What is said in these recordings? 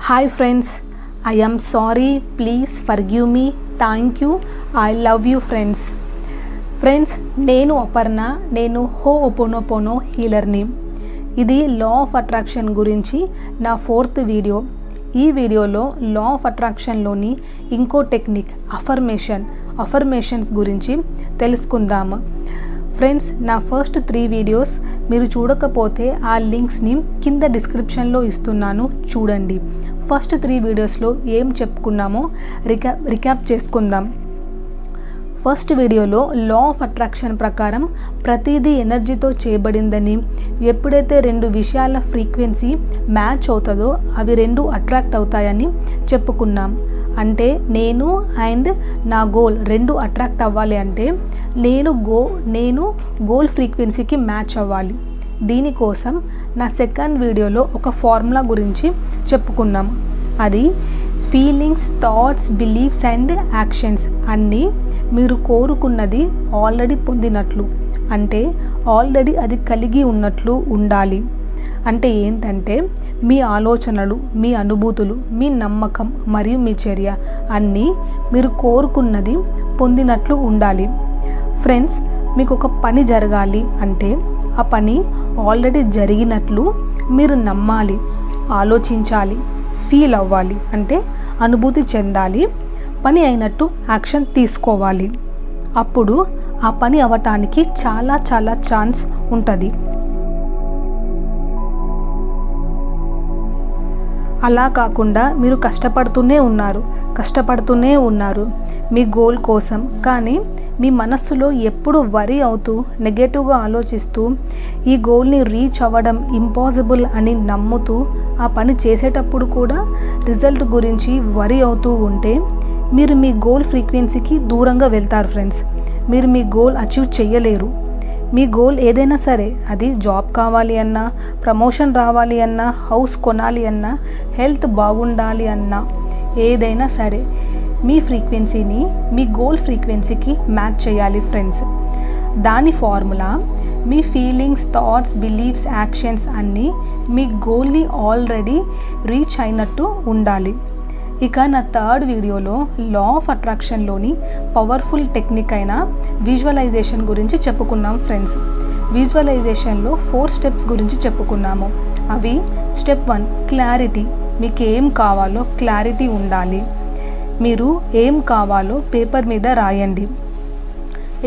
Hi friends, I am sorry, please forgive me, thank you, I love you friends. Friends, నేను అపర్ణ, నేను ho'oponopono హీలర్ని. ఇది law of attraction గురించి నా 4th video. ఈ వీడియోలో లా ఆఫ్ అట్రాక్షన్లోని ఇంకో టెక్నిక్ అఫర్మేషన్స్ గురించి తెలుసుకుందాము. ఫ్రెండ్స్, నా ఫస్ట్ 3 వీడియోస్ మీరు చూడకపోతే ఆ లింక్స్ని కింద డిస్క్రిప్షన్లో ఇస్తున్నాను, చూడండి. ఫస్ట్ 3 వీడియోస్లో ఏం చెప్పుకున్నామో రికాప్ చేసుకుందాం. ఫస్ట్ వీడియోలో లా ఆఫ్ అట్రాక్షన్ ప్రకారం ప్రతిదీ ఎనర్జీతో చేయబడిందని, ఎప్పుడైతే 2 విషయాల ఫ్రీక్వెన్సీ మ్యాచ్ అవుతుందో అవి 2 అట్రాక్ట్ అవుతాయని చెప్పుకున్నాం. అంటే నేను అండ్ నా గోల్ 2 అట్రాక్ట్ అవ్వాలి అంటే నేను గోల్ ఫ్రీక్వెన్సీకి మ్యాచ్ అవ్వాలి. దీనికోసం నా సెకండ్ వీడియోలో ఒక ఫార్ములా గురించి చెప్పుకున్నాం. అది feelings, thoughts, beliefs and actions అన్నీ మీరు కోరుకున్నది ఆల్రెడీ పొందినట్లు, అంటే ఆల్రెడీ అది కలిగి ఉన్నట్లు ఉండాలి. అంటే ఏంటంటే మీ ఆలోచనలు, మీ అనుభూతులు, మీ నమ్మకం మరియు మీ చర్య అన్నీ మీరు కోరుకున్నది పొందినట్లు ఉండాలి. ఫ్రెండ్స్, మీకు ఒక పని జరగాలి అంటే ఆ పని ఆల్రెడీ జరిగినట్లు మీరు నమ్మాలి, ఆలోచించాలి, ఫీల్ అవ్వాలి, అంటే అనుభూతి చెందాలి, పని అయినట్టు యాక్షన్ తీసుకోవాలి. అప్పుడు ఆ పని అవ్వటానికి చాలా ఛాన్స్ ఉంటుంది. అలా కాకుండా మీరు కష్టపడుతూనే ఉన్నారు మీ గోల్ కోసం, కానీ మీ మనస్సులో ఎప్పుడు వరీ అవుతూ నెగటివ్గా ఆలోచిస్తూ ఈ గోల్ని రీచ్ అవ్వడం ఇంపాసిబుల్ అని నమ్ముతూ ఆ పని చేసేటప్పుడు కూడా రిజల్ట్ గురించి వరీ అవుతూ ఉంటే మీరు మీ గోల్ ఫ్రీక్వెన్సీకి దూరంగా వెళ్తారు. ఫ్రెండ్స్, మీరు మీ గోల్ అచీవ్ చేయలేరు. మీ గోల్ ఏదైనా సరే, అది జాబ్ కావాలి అన్నా, ప్రమోషన్ రావాలి అన్నా, హౌస్ కొనాలి అన్నా, హెల్త్ బాగుండాలి అన్నా, ఏదైనా సరే మీ ఫ్రీక్వెన్సీని మీ గోల్ ఫ్రీక్వెన్సీకి మ్యాచ్ చేయాలి. ఫ్రెండ్స్, దాని ఫార్ములా మీ ఫీలింగ్స్, థాట్స్, బిలీఫ్స్, యాక్షన్స్ అన్నీ మీ గోల్ని ఆల్రెడీ రీచ్ అయినట్టు ఉండాలి. ఇక నా 3rd వీడియోలో లా ఆఫ్ అట్రాక్షన్లోని పవర్ఫుల్ టెక్నిక్ అయిన విజువలైజేషన్ గురించి చెప్పుకున్నాం. ఫ్రెండ్స్, విజువలైజేషన్లో 4 స్టెప్స్ గురించి చెప్పుకున్నాము. అవి స్టెప్ 1 క్లారిటీ. మీకు ఏం కావాలో క్లారిటీ ఉండాలి. మీరు ఏం కావాలో పేపర్ మీద రాయండి.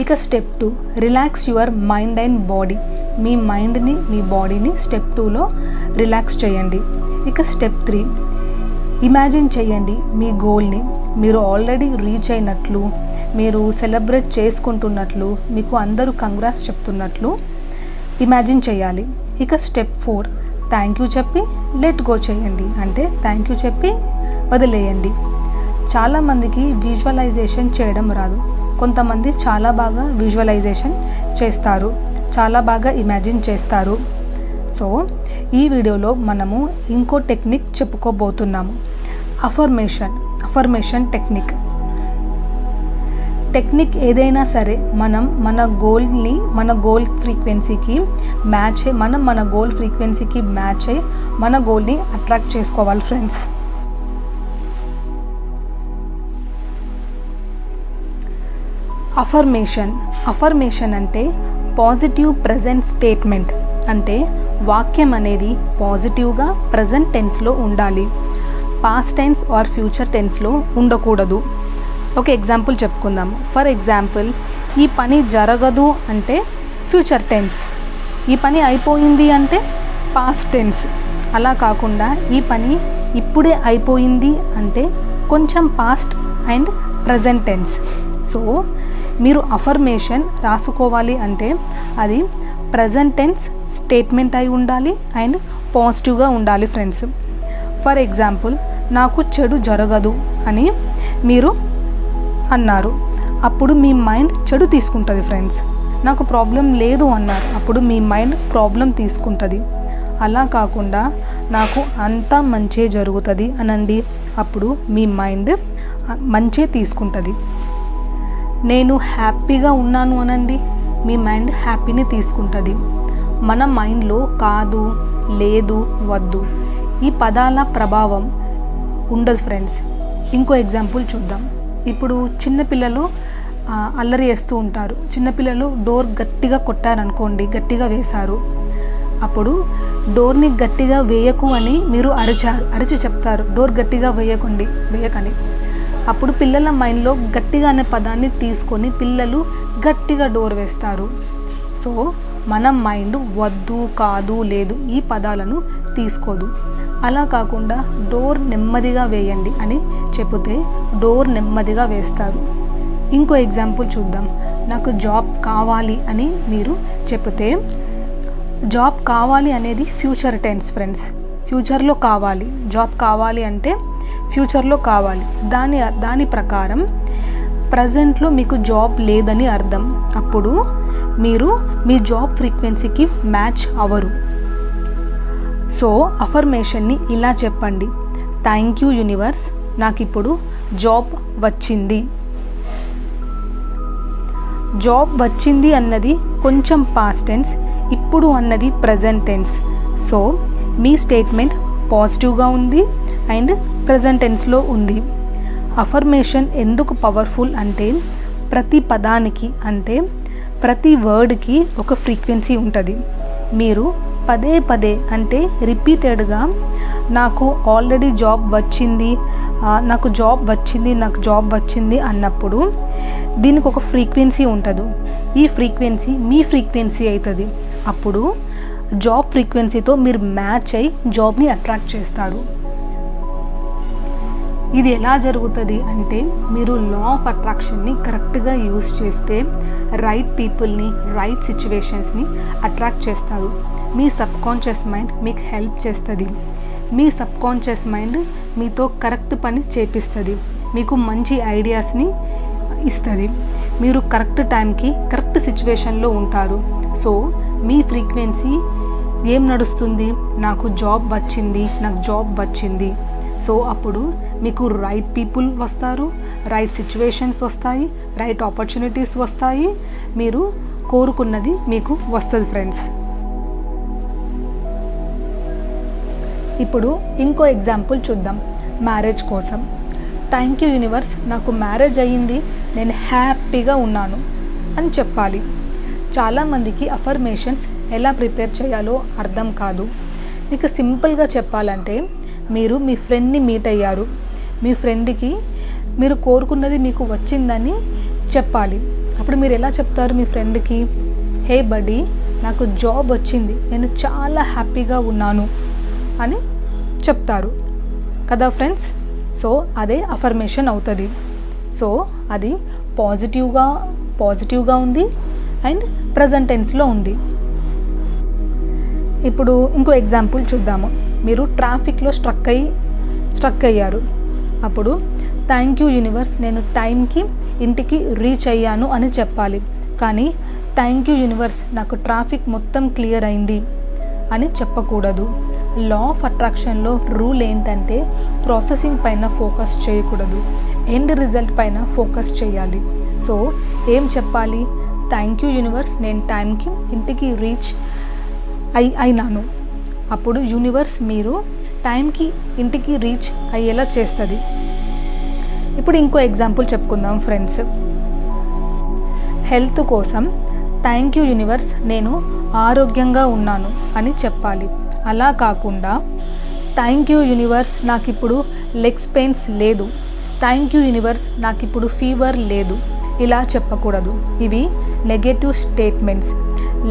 ఇక step 2 relax your mind and body. మీ మైండ్ని, మీ బాడీని స్టెప్ 2లో రిలాక్స్ చేయండి. ఇక స్టెప్ 3 ఇమాజిన్ చేయండి మీ గోల్ని మీరు ఆల్రెడీ రీచ్ అయినట్లు, మీరు సెలబ్రేట్ చేసుకుంటున్నట్లు, మీకు అందరూ కంగ్రాట్స్ చెప్తున్నట్లు ఇమాజిన్ చేయాలి. ఇక స్టెప్ 4 థ్యాంక్ యూ చెప్పి లెట్ గో చేయండి. అంటే థ్యాంక్ యూ చెప్పి వదిలేయండి. చాలామందికి విజువలైజేషన్ చేయడం రాదు. కొంతమంది చాలా బాగా విజువలైజేషన్ చేస్తారు, చాలా బాగా ఇమాజిన్ చేస్తారు. సో ఈ వీడియోలో మనము ఇంకో టెక్నిక్ చెప్పుకోబోతున్నాము, అఫర్మేషన్ టెక్నిక్ ఏదైనా సరే మనం మన గోల్ ఫ్రీక్వెన్సీకి మ్యాచ్ అయ్యి మన గోల్ ఫ్రీక్వెన్సీకి మ్యాచ్ అయ్యి మన గోల్ని అట్రాక్ట్ చేసుకోవాలి. ఫ్రెండ్స్, అఫర్మేషన్ అంటే పాజిటివ్ ప్రెజెంట్ స్టేట్మెంట్. అంటే వాక్యం అనేది పాజిటివ్గా ప్రజెంట్ టెన్స్లో ఉండాలి, పాస్ట్ టెన్స్ ఆర్ ఫ్యూచర్ టెన్స్లో ఉండకూడదు. ఒక ఎగ్జాంపుల్ చెప్పుకుందాం. ఫర్ ఎగ్జాంపుల్, ఈ పని జరగదు అంటే ఫ్యూచర్ టెన్స్, ఈ పని అయిపోయింది అంటే పాస్ట్ టెన్స్. అలా కాకుండా ఈ పని ఇప్పుడే అయిపోయింది అంటే కొంచెం past and present tense. So మీరు అఫర్మేషన్ రాసుకోవాలి అంటే అది ప్రజెంట్ టెన్స్ స్టేట్మెంట్ అయి ఉండాలి అండ్ పాజిటివ్గా ఉండాలి. ఫ్రెండ్స్, ఫర్ ఎగ్జాంపుల్, నాకు చెడు జరగదు అని మీరు అన్నారు, అప్పుడు మీ మైండ్ చెడు తీసుకుంటుంది. ఫ్రెండ్స్, నాకు ప్రాబ్లం లేదు అన్నారు, అప్పుడు మీ మైండ్ ప్రాబ్లం తీసుకుంటుంది. అలా కాకుండా నాకు అంతా మంచే జరుగుతుంది అనండి, అప్పుడు మీ మైండ్ మంచే తీసుకుంటుంది. నేను హ్యాపీగా ఉన్నాను అనండి, మీ మైండ్ హ్యాపీని తీసుకుంటుంది. మన మైండ్లో కాదు, లేదు, వద్దు ఈ పదాల ప్రభావం ఉండదు ఫ్రెండ్స్. ఇంకో ఎగ్జాంపుల్ చూద్దాం. ఇప్పుడు చిన్నపిల్లలు అల్లరి చేస్తూ ఉంటారు. చిన్నపిల్లలు డోర్ గట్టిగా కొట్టారనుకోండి, గట్టిగా వేశారు. అప్పుడు డోర్ని గట్టిగా వేయకు అని మీరు అరిచి చెప్తారు, డోర్ గట్టిగా వేయకని. అప్పుడు పిల్లల మైండ్లో గట్టిగా అనే పదాన్ని తీసుకొని పిల్లలు గట్టిగా డోర్ వేస్తారు. సో మన మైండ్ వద్దు, కాదు, లేదు ఈ పదాలను తీసుకోదు. అలా కాకుండా డోర్ నెమ్మదిగా వేయండి అని చెబితే డోర్ నెమ్మదిగా వేస్తారు. ఇంకో ఎగ్జాంపుల్ చూద్దాం. నాకు జాబ్ కావాలి అని మీరు చెబితే, జాబ్ కావాలి అనేది ఫ్యూచర్ టెన్స్ ఫ్రెండ్స్. ఫ్యూచర్లో కావాలి, జాబ్ కావాలి అంటే ఫ్యూచర్లో కావాలి. దాని ప్రకారం ప్రజెంట్లో మీకు జాబ్ లేదని అర్థం. అప్పుడు మీరు మీ జాబ్ ఫ్రీక్వెన్సీకి మ్యాచ్ అవ్వరు. సో అఫర్మేషన్ని ఇలా చెప్పండి: థ్యాంక్ యూ యూనివర్స్, నాకు ఇప్పుడు జాబ్ వచ్చింది. జాబ్ వచ్చింది అన్నది కొంచెం పాస్ట్ టెన్స్, ఇప్పుడు అన్నది ప్రజెంట్ టెన్స్. సో మీ స్టేట్మెంట్ పాజిటివ్గా ఉంది అండ్ ప్రజెంట్ టెన్స్లో ఉంది. అఫర్మేషన్ ఎందుకు పవర్ఫుల్ అంటే ప్రతి పదానికి అంటే ప్రతి వర్డ్కి ఒక ఫ్రీక్వెన్సీ ఉంటుంది. మీరు పదే పదే అంటే రిపీటెడ్గా నాకు ఆల్రెడీ జాబ్ వచ్చింది, నాకు జాబ్ వచ్చింది అన్నప్పుడు దీనికి ఒక ఫ్రీక్వెన్సీ ఉంటుంది. ఈ ఫ్రీక్వెన్సీ మీ ఫ్రీక్వెన్సీ అవుతుంది. అప్పుడు జాబ్ ఫ్రీక్వెన్సీతో మీరు మ్యాచ్ అయ్యి జాబ్ని అట్రాక్ట్ చేస్తారు. ఇది ఎలా జరుగుతుంది అంటే మీరు లా ఆఫ్ అట్రాక్షన్ని కరెక్ట్గా యూస్ చేస్తే రైట్ పీపుల్ని, రైట్ సిచ్యువేషన్స్ని అట్రాక్ట్ చేస్తారు. మీ సబ్కాన్షియస్ మైండ్ మీకు హెల్ప్ చేస్తుంది. మీ సబ్కాన్షియస్ మైండ్ మీతో కరెక్ట్ పని చేపిస్తుంది, మీకు మంచి ఐడియాస్ని ఇస్తుంది. మీరు కరెక్ట్ టైంకి కరెక్ట్ సిచ్యువేషన్లో ఉంటారు. సో మీ ఫ్రీక్వెన్సీ ఏం నడుస్తుంది? నాకు జాబ్ వచ్చింది. సో అప్పుడు మీకు రైట్ పీపుల్ వస్తారు, రైట్ సిచ్యువేషన్స్ వస్తాయి, రైట్ ఆపర్చునిటీస్ వస్తాయి, మీరు కోరుకున్నది మీకు వస్తుంది ఫ్రెండ్స్. ఇప్పుడు ఇంకో ఎగ్జాంపుల్ చూద్దాం మ్యారేజ్ కోసం. థ్యాంక్ యూ యూనివర్స్, నాకు మ్యారేజ్ అయ్యింది, నేను హ్యాపీగా ఉన్నాను అని చెప్పాలి. చాలామందికి అఫర్మేషన్స్ ఎలా ప్రిపేర్ చేయాలో అర్థం కాదు. మీకు సింపుల్గా చెప్పాలంటే మీరు మీ ఫ్రెండ్ని మీట్ అయ్యారు, మీ ఫ్రెండ్కి మీరు కోరుకున్నది మీకు వచ్చిందని చెప్పాలి. అప్పుడు మీరు ఎలా చెప్తారు మీ ఫ్రెండ్కి? హే బడీ, నాకు జాబ్ వచ్చింది, నేను చాలా హ్యాపీగా ఉన్నాను అని చెప్తారు కదా ఫ్రెండ్స్. సో అదే అఫర్మేషన్ అవుతుంది. సో అది పాజిటివ్గా ఉంది అండ్ ప్రజెంట్ టెన్స్లో ఉంది. ఇప్పుడు ఇంకో ఎగ్జాంపుల్ చూద్దాము. మీరు ట్రాఫిక్లో స్ట్రక్ అయ్యారు. అప్పుడు థ్యాంక్ యూ యూనివర్స్, నేను టైంకి ఇంటికి రీచ్ అయ్యాను అని చెప్పాలి. కానీ థ్యాంక్ యూ యూనివర్స్, నాకు ట్రాఫిక్ మొత్తం క్లియర్ అయింది అని చెప్పకూడదు. లా ఆఫ్ అట్రాక్షన్లో రూల్ ఏంటంటే ప్రాసెసింగ్ పైన ఫోకస్ చేయకూడదు, ఎండ్ రిజల్ట్ పైన ఫోకస్ చేయాలి. సో ఏం చెప్పాలి? థ్యాంక్ యూ యూనివర్స్, నేను టైంకి ఇంటికి రీచ్ అయినాను. అప్పుడు యూనివర్స్ మీరు టైంకి ఇంటికి రీచ్ అయ్యేలా చేస్తుంది. ఇప్పుడు ఇంకో ఎగ్జాంపుల్ చెప్పుకుందాం ఫ్రెండ్స్. హెల్త్ కోసం థ్యాంక్ యూ యూనివర్స్, నేను ఆరోగ్యంగా ఉన్నాను అని చెప్పాలి. అలా కాకుండా థ్యాంక్ యూ యూనివర్స్, నాకు ఇప్పుడు లెగ్స్ పెయిన్స్ లేదు, థ్యాంక్ యూ యూనివర్స్, నాకు ఇప్పుడు ఫీవర్ లేదు, ఇలా చెప్పకూడదు. ఇవి negative statements.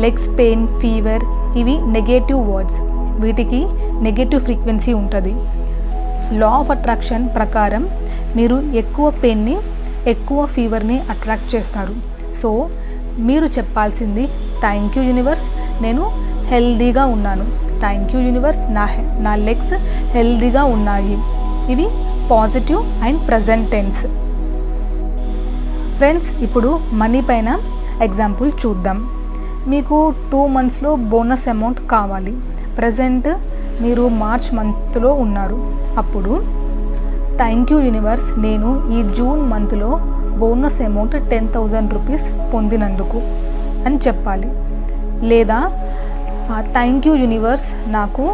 Legs pain, fever ఇవి నెగటివ్ వర్డ్స్, వీటికి నెగటివ్ ఫ్రీక్వెన్సీ ఉంటుంది. లా ఆఫ్ అట్రాక్షన్ ప్రకారం మీరు ఎక్కువ పెయిన్ని, ఎక్కువ ఫీవర్ని అట్రాక్ట్ చేస్తారు. సో మీరు చెప్పాల్సింది థ్యాంక్ యూ యూనివర్స్, నేను హెల్దీగా ఉన్నాను, థ్యాంక్ యూ యూనివర్స్, నా లెగ్స్ హెల్దీగా ఉన్నాయి. ఇవి positive and present tense. Friends, ఇప్పుడు మనీ పైన ఎగ్జాంపుల్ చూద్దాం. మీకు 2 monthsలో బోనస్ అమౌంట్ కావాలి. ప్రజెంట్ మీరు మార్చ్ మంత్లో ఉన్నారు. అప్పుడు థ్యాంక్ యూ యూనివర్స్, నేను ఈ జూన్ మంత్లో బోనస్ అమౌంట్ 10,000 రూపీస్ పొందినందుకు అని చెప్పాలి. లేదా థ్యాంక్ యూ యూనివర్స్, నాకు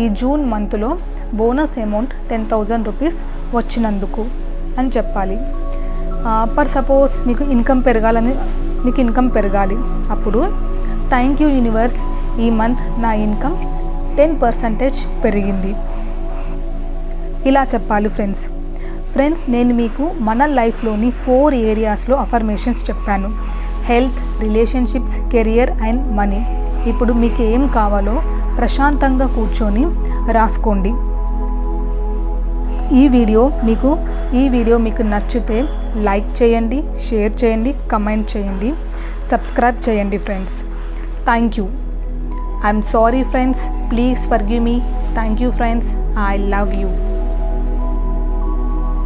ఈ జూన్ మంత్లో బోనస్ అమౌంట్ 10,000 రూపీస్ వచ్చినందుకు అని చెప్పాలి. పర్ సపోజ్ మీకు ఇన్కమ్ పెరగాలి, అప్పుడు థ్యాంక్ యూ యూనివర్స్, ఈ మంత్ నా ఇన్కమ్ 10% పెరిగింది, ఇలా చెప్పాలి ఫ్రెండ్స్ నేను మీకు మన లైఫ్లోని 4 ఏరియాస్లో అఫర్మేషన్స్ చెప్పాను. Health, relationships, career and money. ఇప్పుడు మీకు ఏం కావాలో ప్రశాంతంగా కూర్చొని రాసుకోండి. ఈ వీడియో మీకు నచ్చితే లైక్ చేయండి, షేర్ చేయండి, కమెంట్ చేయండి, సబ్స్క్రైబ్ చేయండి friends. Thank you. I'm sorry friends, please forgive me. Thank you friends, I love you.